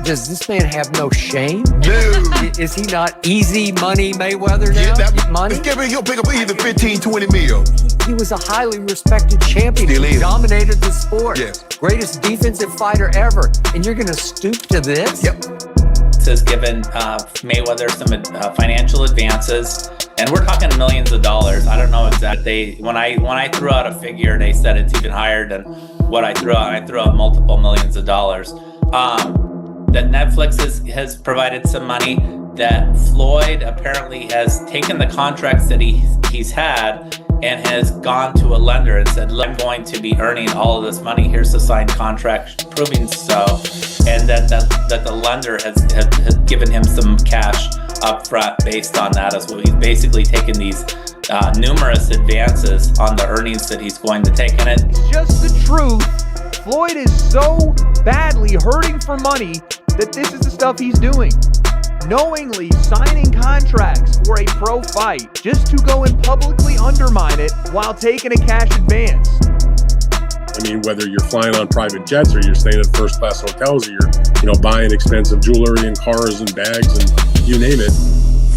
Does this man have no shame? Dude. Is he not easy money Mayweather now? Yeah, that money? He'll pick up either 15, 20 mil. He was a highly respected champion. Still He is. dominated the sport. Yes. Greatest defensive fighter ever. And you're going to stoop to this? Yep. Has given Mayweather some financial advances, and we're talking millions of dollars. I don't know exactly. When I threw out a figure, they said it's even higher than what I threw out. I threw out multiple millions of dollars. That Netflix has provided some money. That Floyd apparently has taken the contracts that he's had and has gone to a lender and said, look, I'm going to be earning all of this money. Here's the signed contract proving so. And that the lender has given him some cash up front based on that as well. He's basically taken these numerous advances on the earnings that he's going to take. And it's just the truth. Floyd is so badly hurting for money that this is the stuff he's doing. Knowingly signing contracts for a pro fight just to go and publicly undermine it while taking a cash advance. I mean, whether you're flying on private jets or you're staying at first-class hotels or you're, buying expensive jewelry and cars and bags and you name it.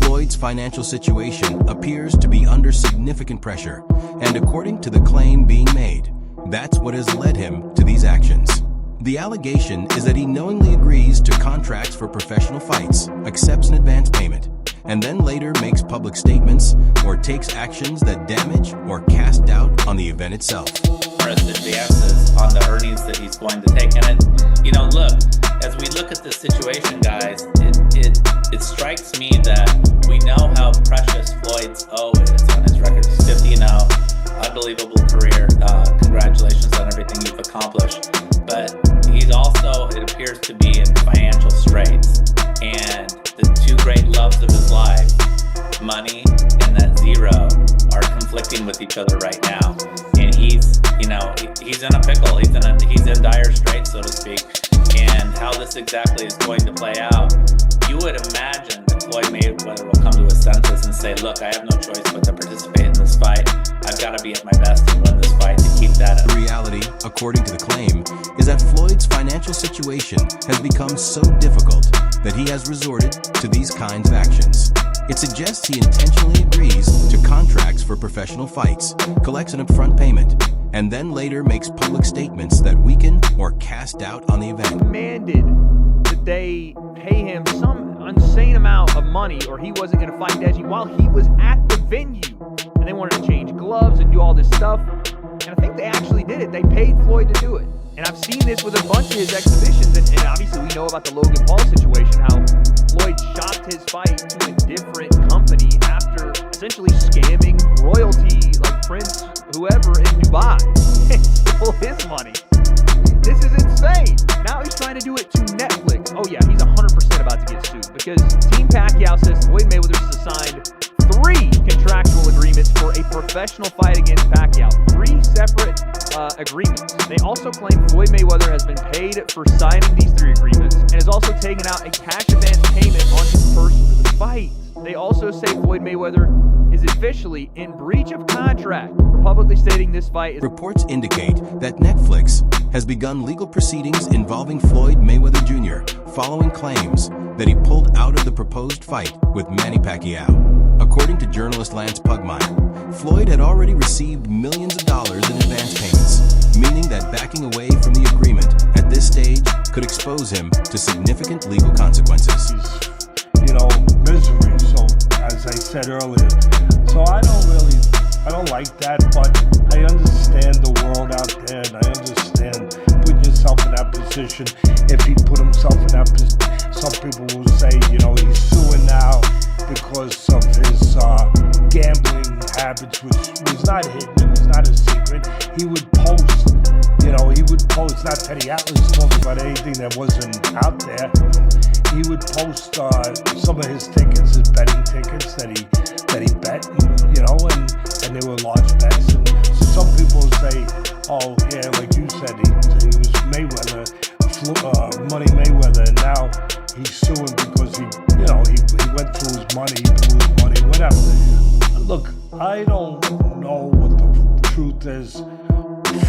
Floyd's financial situation appears to be under significant pressure, and according to the claim being made, that's what has led him to these actions. The allegation is that he knowingly agrees to contracts for professional fights, accepts an advance payment, and then later makes public statements or takes actions that damage or cast doubt on the event itself. Advances on the earnings that he's going to take. And look, as we look at this situation, guys, it strikes me that we know how precious Floyd's O is on his record. He's 50-0, unbelievable career. Congratulations on everything you've accomplished. But he's also, it appears to be in financial straits. And the two great loves of his life, money and that zero, are conflicting with each other right now. And he's in a pickle. He's in dire straits, so to speak. And how this exactly is going to play out, you would imagine that Floyd Mayweather will come to his senses and say, look, I have no choice but to participate in this fight. I've got to be at my best and win this fight to keep that up. The reality, according to the claim, is that Floyd's financial situation has become so difficult that he has resorted to these kinds of actions. It suggests he intentionally agrees to contracts for professional fights, collects an upfront payment, and then later makes public statements that weaken or cast doubt on the event. Demanded that they pay him some insane amount of money or he wasn't going to fight Deji while he was at the venue. And they wanted to change gloves and do all this stuff. And I think they actually did it. They paid Floyd to do it. And I've seen this with a bunch of his exhibitions. And obviously we know about the Logan Paul situation, how Floyd shopped his fight to a different company after essentially scamming royalty like Prince whoever in Dubai. Stole his money. This is insane. Now he's trying to do it to Netflix. Oh yeah, he's 100% about to get sued because Team Pacquiao says Floyd Mayweather has signed 3 contractual agreements for a professional fight against Pacquiao. 3 separate agreements. They also claim Floyd Mayweather has been paid for signing these 3 agreements and has also taken out a cash advance payment on his purse for the fight. They also say Floyd Mayweather is officially in breach of contract for publicly stating this fight is... Reports indicate that Netflix has begun legal proceedings involving Floyd Mayweather Jr. following claims that he pulled out of the proposed fight with Manny Pacquiao. According to journalist Lance Pugmire, Floyd had already received millions of dollars in advance payments, meaning that backing away from the agreement at this stage could expose him to significant legal consequences. Misery, so as I said earlier. So I don't like that, but I understand the world out there, and I understand putting yourself in that position. If he put himself in that position, some people will say, he's suing now because of his gambling habits, which was not hidden, it was not a secret. He would post, not Teddy Atlas talking about anything that wasn't out there. He would post some of his tickets, his betting tickets that he bet, and they were large bets. And so some people say, oh yeah, like you said, he was Mayweather, Money Mayweather, and now he's suing because he went through his money, he blew his money, whatever. Look, I don't know what the truth is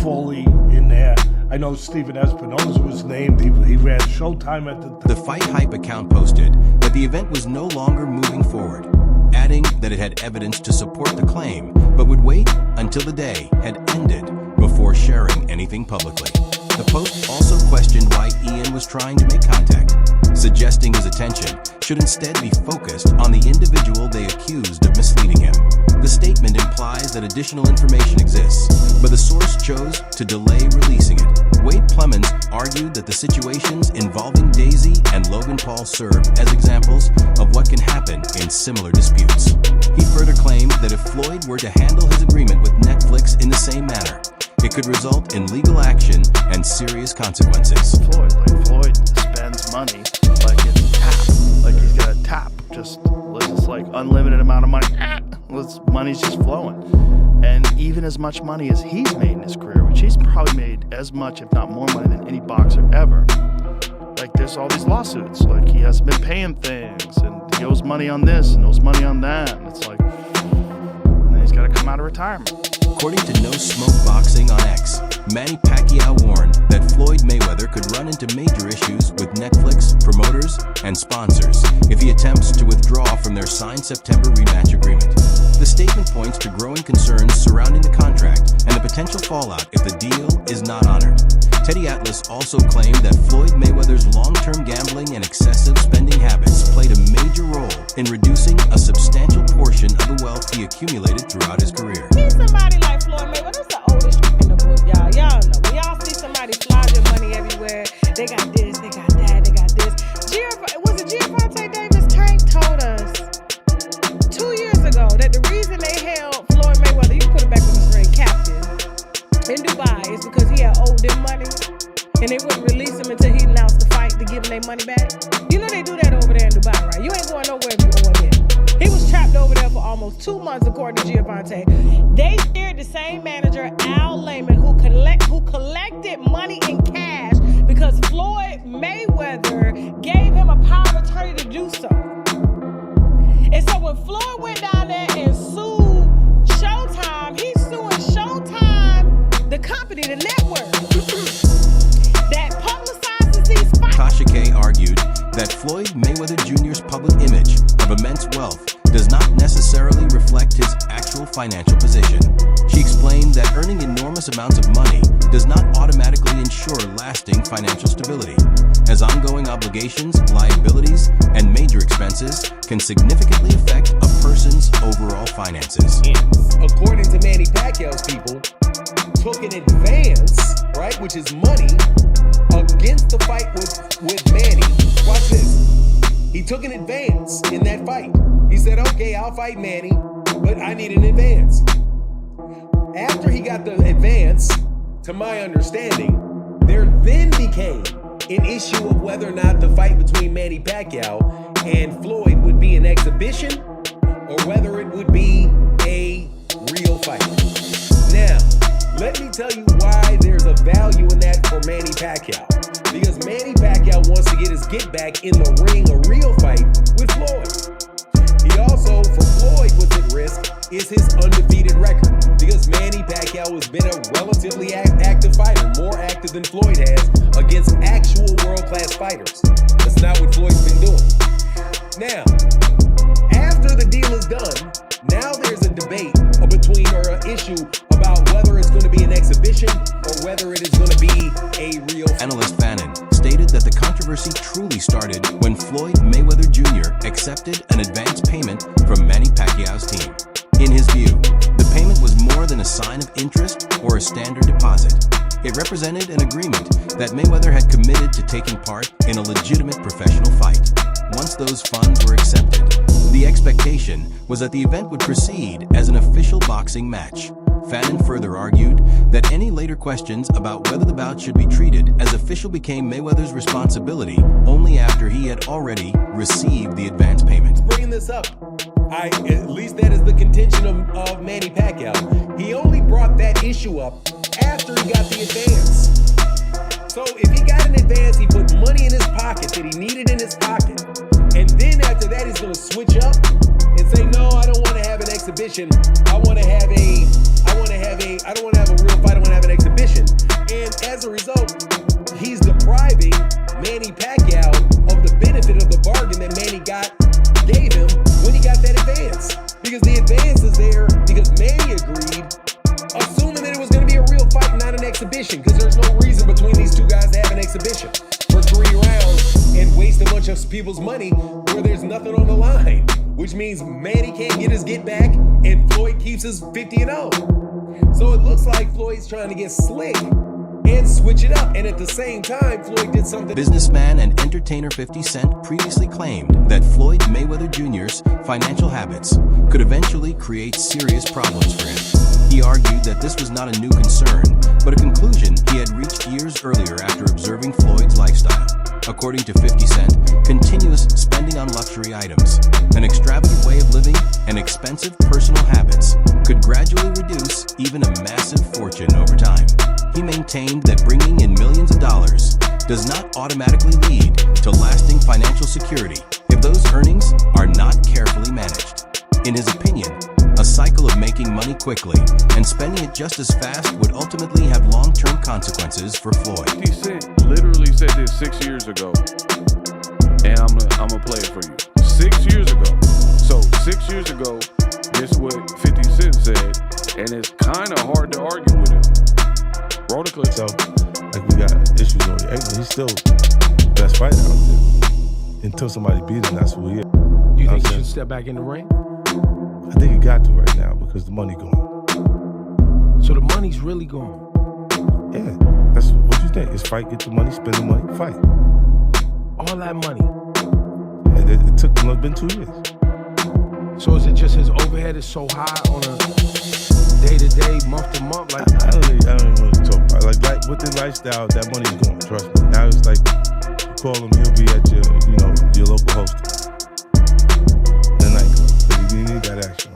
fully in there. I know Steven Espinoza was named. He ran Showtime at the time. The Fight Hype account posted that the event was no longer moving forward, adding that it had evidence to support the claim, but would wait until the day had ended before sharing anything publicly. The post also questioned why Ian was trying to make contact, suggesting his attention should instead be focused on the individual they accused of misleading him. The statement implies that additional information exists, but the source chose to delay releasing it. Wade Plemons argued that the situations involving Daisy and Logan Paul serve as examples of what can happen in similar disputes. He further claimed that if Floyd were to handle his agreement with Netflix in the same manner, it could result in legal action and serious consequences. Floyd spends money like it's a tap, like he's got a tap, just like unlimited amount of money. Money's just flowing. And even as much money as he's made in his career, which he's probably made as much, if not more money than any boxer ever. Like there's all these lawsuits, like he hasn't been paying things, and he owes money on this and owes money on that. And it's like, and then he's got to come out of retirement. According to No Smoke Boxing on X, Manny Pacquiao warned that Floyd Mayweather could run into major issues with Netflix, promoters, and sponsors if he attempts to withdraw from their signed September rematch agreement. The statement points to growing concerns surrounding the contract and the potential fallout if the deal is not honored. Teddy Atlas also claimed that Floyd Mayweather's long-term gambling and excessive spending habits played a major role in reducing a substantial portion of the wealth he accumulated throughout his career. See somebody like Floyd Mayweather, that's the oldest in the book, y'all. Y'all know. When y'all see somebody flogging money everywhere, they got this, they got that, they got this. Was it Gervonta Davis? Tank told us 2 years ago that the reason they held Floyd Mayweather, you can put it back on the screen, captive in Dubai is because he had owed them money and they wouldn't release him until he announced the fight to give them their money back. You know they do that over there in Dubai, right? You ain't going nowhere if you owe them. He was trapped over there for almost 2 months, according to Gervonta. They shared the same manager, Al Layman, who collected money in cash because Floyd Mayweather gave him a power of attorney to do so. And so when Floyd went down there and sued Showtime, he's suing Showtime, the company, the network, that publicizes these fights. Tasha K argued that Floyd Mayweather Jr.'s public image of immense wealth does not necessarily reflect his actual financial position. She explained that earning enormous amounts of money does not automatically ensure lasting financial stability, as ongoing obligations, liabilities, and major expenses can significantly affect a person's overall finances. According to Manny Pacquiao's people, took an advance, right, which is money, against the fight with Manny. Watch this. He took an advance in that fight. He said, okay, I'll fight Manny, but I need an advance. After he got the advance, to my understanding, there then became an issue of whether or not the fight between Manny Pacquiao and Floyd would be an exhibition or whether it would be a real fight. Now, let me tell you why there's a value in that for Manny Pacquiao. Because Manny Pacquiao wants to get his get back in the ring, a real fight with Floyd. He also, for Floyd, what's at risk is his undefeated record. Because Manny Pacquiao has been a relatively active fighter, more active than Floyd has, against actual world-class fighters. That's not what Floyd's been doing. Now, after the deal is done, now there's a debate between, or an issue about whether it's going to be an exhibition or whether it is going to be a real fight. Analyst Fannin stated that the controversy truly started when Floyd Mayweather Jr. accepted an advance payment from Manny Pacquiao's team. In his view, the payment was more than a sign of interest or a standard deposit. It represented an agreement that Mayweather had committed to taking part in a legitimate professional fight. Once those funds were accepted, the expectation was that the event would proceed as an official boxing match. Fannin further argued that any later questions about whether the bout should be treated as official became Mayweather's responsibility only after he had already received the advance payment. Bringing this up, at least that is the contention of Manny Pacquiao. He only brought that issue up after he got the advance. So if he got an advance, he put money in his pocket that he needed in his pocket. And then after that, he's going to switch up and say, no, I don't want to have an exhibition. I don't want to have a real fight. I want to have an exhibition. And as a result, people's money where there's nothing on the line, which means Manny can't get his get back and Floyd keeps his 50-0. So it looks like Floyd's trying to get slick and switch it up. And at the same time, Floyd did something. Businessman and entertainer 50 Cent previously claimed that Floyd Mayweather Jr.'s financial habits could eventually create serious problems for him. He argued that this was not a new concern, but a conclusion he had reached years earlier after observing Floyd's lifestyle. According to 50 Cent, continuous spending on luxury items, an extravagant way of living, and expensive personal habits could gradually reduce even a massive fortune over time. He maintained that bringing in millions of dollars does not automatically lead to lasting financial security if those earnings are not carefully managed. In his opinion, a cycle of making money quickly and spending it just as fast would ultimately have long-term consequences for Floyd. 50 Cent literally said this 6 years ago, and I'm gonna play it for you. 6 years ago. So 6 years ago, this is what 50 Cent said, and it's kind of hard to argue with him. Roll the clip. So, like, we got issues on the angle. He's still the best fighter out there. Until somebody beats him, that's who he is. You think he should step back in the ring? I think he got to right now because the money gone. So the money's really gone? Yeah, that's what you think. It's fight, get the money, spend the money, fight. All that money? And it took, it's been 2 years. So is it just his overhead is so high on a day-to-day, month-to-month? Like, I don't even want to talk about it. Like with the lifestyle, that money's gone, trust me. Now it's like, you call him, he'll be at your local host. You need that action.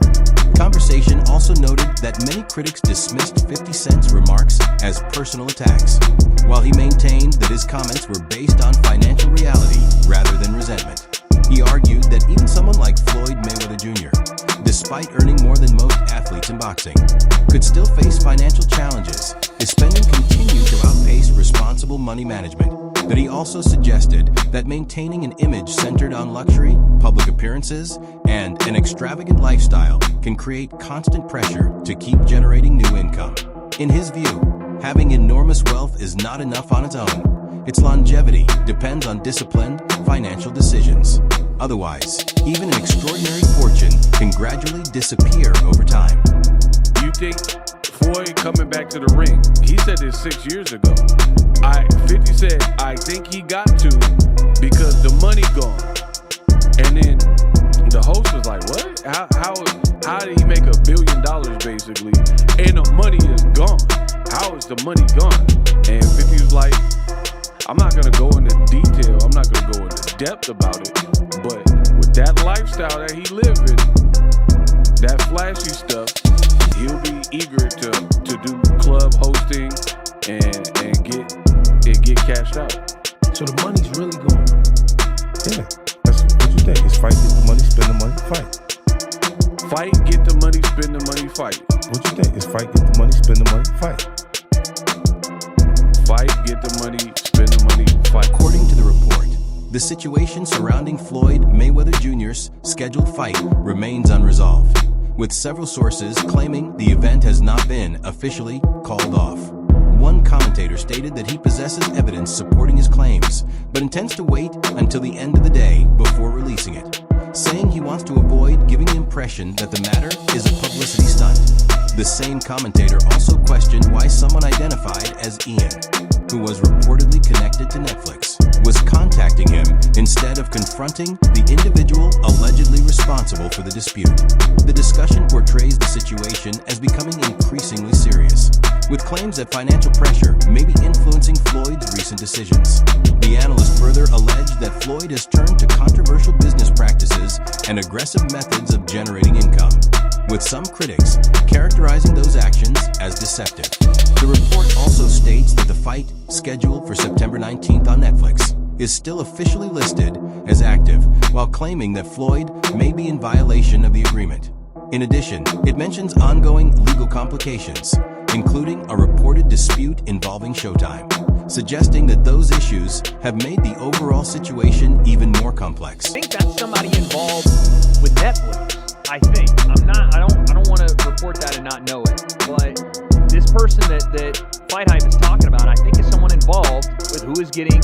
Conversation also noted that many critics dismissed 50 Cent's remarks as personal attacks, while he maintained that his comments were based on financial reality rather than resentment. He argued that even someone like Floyd Mayweather Jr., despite earning more than most athletes in boxing, could still face financial challenges if spending continued to outpace responsible money management. But he also suggested that maintaining an image centered on luxury, public appearances, and an extravagant lifestyle can create constant pressure to keep generating new income. In his view, having enormous wealth is not enough on its own. Its longevity depends on disciplined financial decisions. Otherwise, even an extraordinary fortune can gradually disappear over time. You think Floyd coming back to the ring, he said this 6 years ago. 50 said, I think he got to because the money gone. And then the host was like, what? How did he make $1 billion basically? And the money is gone. How is the money gone? And 50 was like, I'm not gonna go into detail, I'm not gonna go into depth about it, but with that lifestyle that he live in, that flashy stuff, he'll be eager to do club hosting and get cashed out. So the money's really gone? Yeah, that's what you think. It's fight, get the money, spend the money, fight. Fight, get the money, spend the money, fight. What you think? It's fight, get the money, spend the money, fight. Fight, get the money, spend the money, fight. According to the report, the situation surrounding Floyd Mayweather Jr.'s scheduled fight remains unresolved, with several sources claiming the event has not been officially called off. One commentator stated that he possesses evidence supporting his claims, but intends to wait until the end of the day before releasing it, saying he wants to avoid giving the impression that the matter is a publicity stunt. The same commentator also questioned why someone identified as Ian, who was reportedly connected to Netflix, was contacting him instead of confronting the individual allegedly responsible for the dispute. The discussion portrays the situation as becoming increasingly serious, with claims that financial pressure may be influencing Floyd's recent decisions. The analyst further alleged that Floyd has turned to controversial business practices and aggressive methods of generating income, with some critics characterizing those actions as deceptive. The report also states that the fight, scheduled for September 19th on Netflix, is still officially listed as active, while claiming that Floyd may be in violation of the agreement. In addition, it mentions ongoing legal complications, including a reported dispute involving Showtime, suggesting that those issues have made the overall situation even more complex. I think that's somebody involved with Netflix. I think. I don't want to report that and not know it. But this person that Fight Hype is talking about, I think is someone involved with who is getting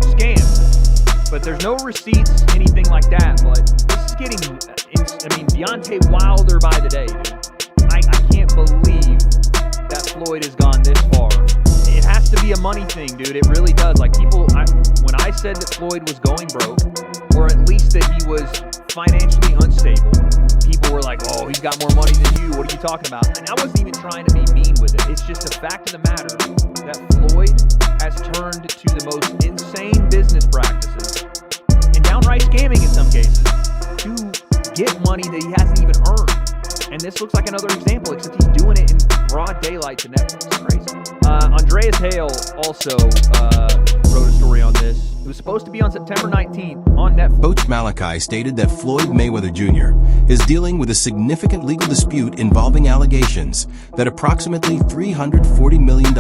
scammed. But there's no receipts, anything like that, but this is getting, Deontay Wilder by the day, dude. I can't believe that Floyd has gone this far. It has to be a money thing, dude. It really does. Like, when I said that Floyd was going broke, or at least that he was financially unstable, people were like, oh, he's got more money than you. What are you talking about? And I wasn't even trying to be mean with it. It's just a fact of the matter that Floyd has turned to the most insane business practices and downright scamming in some cases to get money that he hasn't even earned. And this looks like another example, except he's doing it in broad daylight to Netflix. It's crazy. Andreas Hale also wrote a story on this. It was supposed to be on September 19th on Netflix. Coach Malachi stated that Floyd Mayweather Jr. is dealing with a significant legal dispute involving allegations that approximately $340 million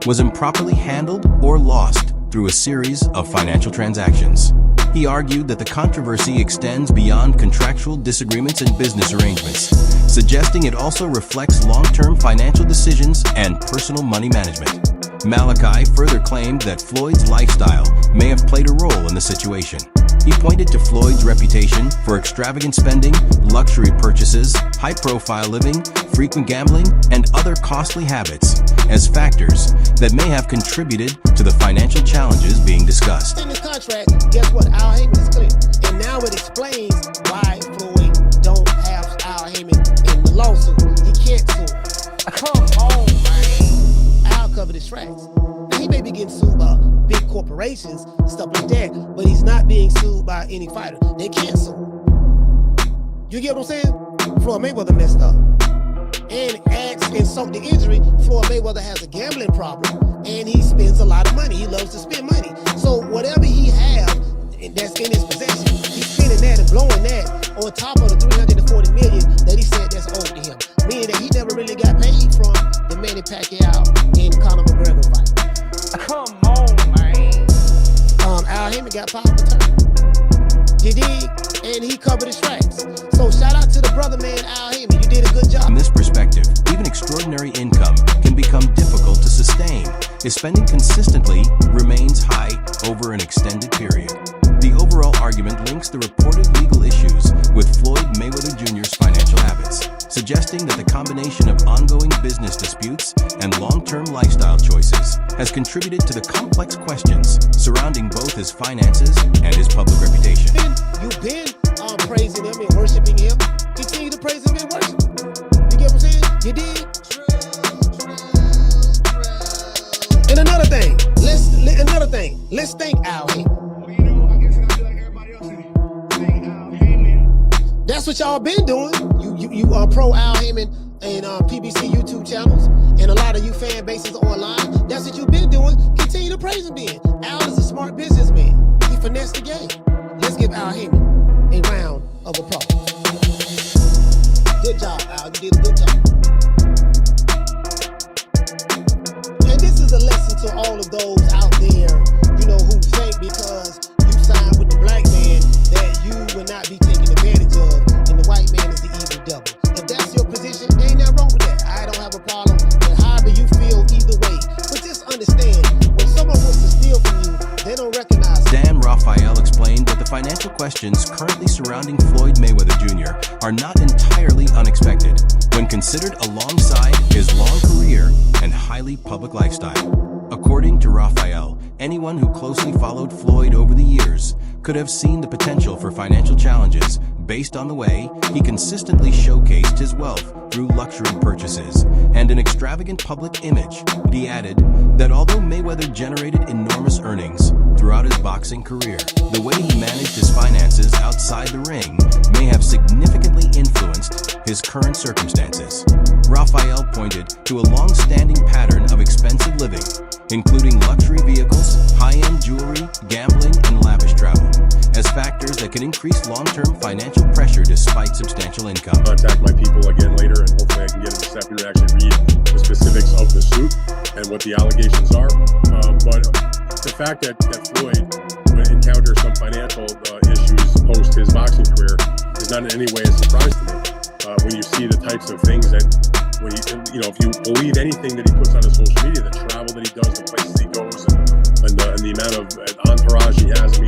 was improperly handled or lost through a series of financial transactions. He argued that the controversy extends beyond contractual disagreements and business arrangements, suggesting it also reflects long-term financial decisions and personal money management. Malachi further claimed that Floyd's lifestyle may have played a role in the situation. He pointed to Floyd's reputation for extravagant spending, luxury purchases, high-profile living, frequent gambling, and other costly habits as factors that may have contributed to the financial challenges being discussed. In the contract, guess what? Al Heyman is clear. And now it explains why Floyd don't have Al Heyman in the lawsuit. He can't sue. Come on, man. Al covered his tracks. Now, he may be getting sued by big corporations, stuff like that, but he's not being sued by any fighter. They can't sue. You get what I'm saying? Floyd Mayweather messed up. And adds insult to injury, Floyd Mayweather has a gambling problem, and he spends a lot of money. He loves to spend money. So whatever he has that's in his possession, he's spending that and blowing that on top of the $340 million that he said that's owed to him. Meaning that he never really got paid from the Manny Pacquiao and Conor McGregor fight. Come on, man. Al Heyman got power of attorney. You dig? And he covered his tracks. So shout out to the brother man, Al Heyman. You did a good job. From this perspective, even extraordinary income can become difficult to sustain if spending consistently remains high over an extended period. The overall argument links the reported legal issues with Floyd Mayweather Jr.'s financial habits, suggesting that the combination of ongoing business disputes and long-term lifestyle choices has contributed to the complex questions surrounding both his finances and his public reputation. You've been praising him and worshiping him. Continue to praise him and worship him. You get what I'm saying? You did. And another thing, let's thank Al Heyman. That's what y'all been doing. You are pro Al Heyman and PBC YouTube channels, and a lot of you fan bases online. That's what you've been doing. Continue to praise him then. Al is a smart businessman. He finessed the game. Let's give Al Heyman a round of applause. Good job, Al. You did a good job. And this is a lesson to all of those out there, who think because you signed with the black man that you will not be taken advantage of, and the white man is the evil devil. If that's your position, there ain't nothing wrong with that. I don't have a problem. But however you feel, either way. But just understand, when someone wants to steal from you, they don't recognize it. Dan Raphael explained that the financial questions currently surrounding Floyd Mayweather Jr. are not entirely unexpected when considered alongside his long career and highly public lifestyle. According to Raphael, anyone who closely followed Floyd over the years could have seen the potential for financial challenges based on the way he consistently showcased his wealth through luxury purchases and an extravagant public image. He added that although Mayweather generated enormous earnings throughout his boxing career, the way he managed his finances outside the ring may have significantly influenced his current circumstances. Raphael pointed to a long-standing pattern of expensive living, including luxury vehicles, high-end jewelry, gambling, and lavish travel, as factors that can increase long-term financial pressure despite substantial income. Contact my people again later, and hopefully I can get it this afternoon to actually read the specifics of the suit and what the allegations are. But the fact that Floyd would encounter some financial issues post his boxing career is not in any way a surprise to me. When you see the types of things that, if you believe anything that he puts on his social media, the travel that he does, the places he goes, and the amount of entourage he has,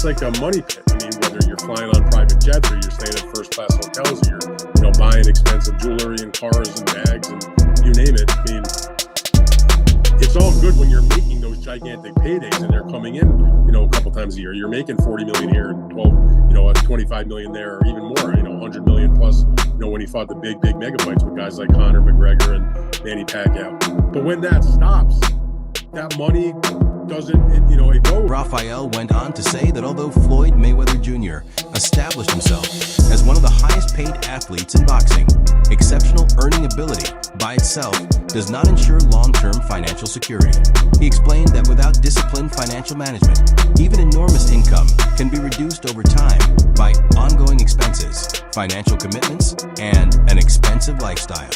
it's like a money pit. I mean, whether you're flying on private jets or you're staying at first class hotels, or you're buying expensive jewelry and cars and bags and you name it. I mean, it's all good when you're making those gigantic paydays and they're coming in, a couple times a year. You're making 40 million here and 25 million there, or even more, 100 million plus, when he fought the big mega fights with guys like Conor McGregor and Manny Pacquiao. But when that stops, that money doesn't, it goes. Rafael went on to say that although Floyd Mayweather Jr. established himself as one of the highest paid athletes in boxing, exceptional earning ability by itself does not ensure long-term financial security. He explained that without disciplined financial management, even enormous income can be reduced over time by ongoing expenses, financial commitments, and an expensive lifestyle.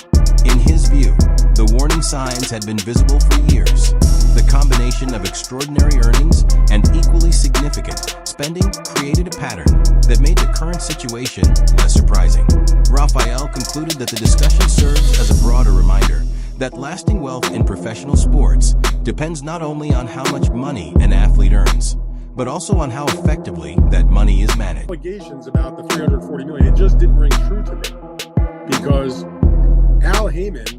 In his view, the warning signs had been visible for years. The combination of extraordinary earnings and equally significant spending created a pattern that made the current situation less surprising. Rafael concluded that the discussion serves as a broader reminder that lasting wealth in professional sports depends not only on how much money an athlete earns, but also on how effectively that money is managed. Allegations about the 340 million, it just didn't ring true to me, because Al Heyman,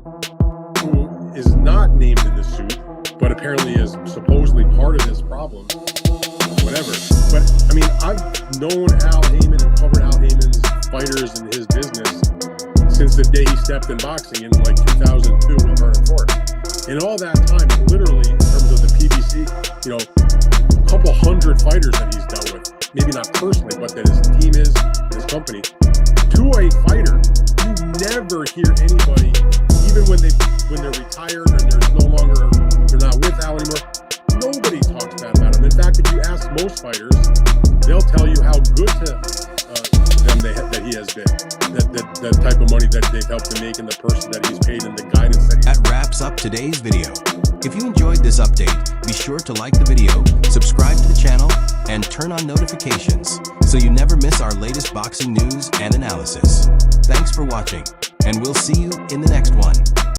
who is not named in the suit, but apparently is supposedly part of this problem, whatever. But I mean, I've known Al Heyman and covered Al Heyman's fighters and his business since the day he stepped in boxing in like 2002 with Vernon Forrest. In all that time, literally, in terms of the PBC, a couple hundred fighters that he's dealt with, maybe not personally, but that his team is, his company. To a fighter, you never hear anybody, even when they're retired or they're not with Al anymore, nobody talks bad about him. In fact, if you ask most fighters, they'll tell you how good to them that he has been, the type of money that they've helped him make, and the person that he's paid, and the guidance that he's. That wraps up today's video. If you enjoyed this update, be sure to like the video, subscribe to the channel, and turn on notifications so you never miss our latest boxing news and analysis. Thanks for watching, and we'll see you in the next one.